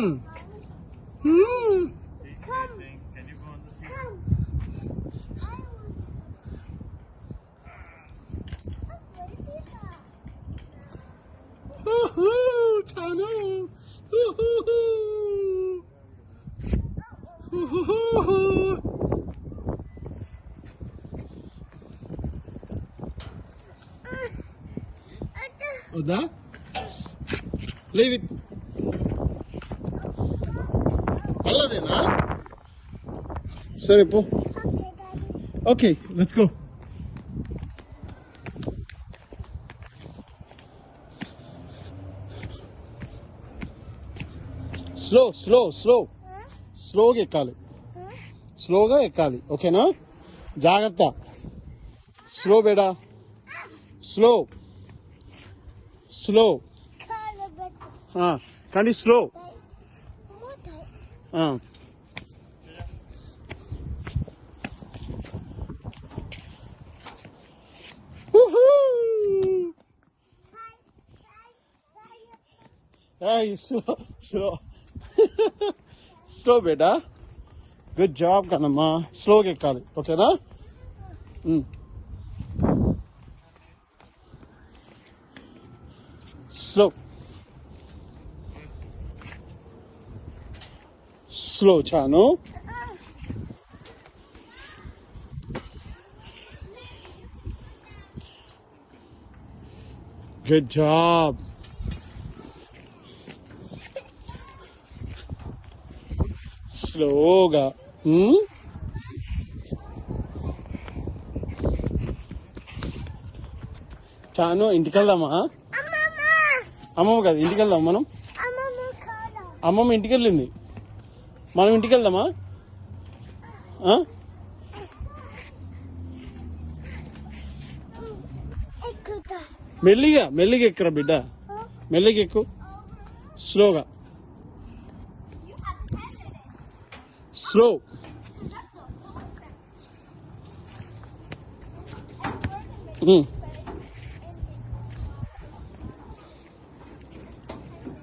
Can you go on the seat? Chanu. వద్దా leave it పల్లదేనా సరే పో ఓకే లెట్స్ గో స్లోగా ఎక్కాలి స్లోగా ఎక్కాలి ఓకేనా జాగ్రత్త స్లో బేడా స్లో కానీ స్లో స్లో బేటా గుడ్ జాబ్ కదమ్మా స్లోగా ఎక్కాలి ఓకేనా స్లో చాను గుడ్ జాబ్ స్లోగా చాను ఇంటికి వెళ్దామా అమ్మమ్మ కాదు ఇంటికి వెళ్దాం మనం అమ్మమ్మ ఇంటికి వెళ్ళింది మనం ఇంటికి వెళ్దామా మెల్లిగా ఎక్కురా బిడ్డ మెల్లిగా ఎక్కు స్లోగా స్లో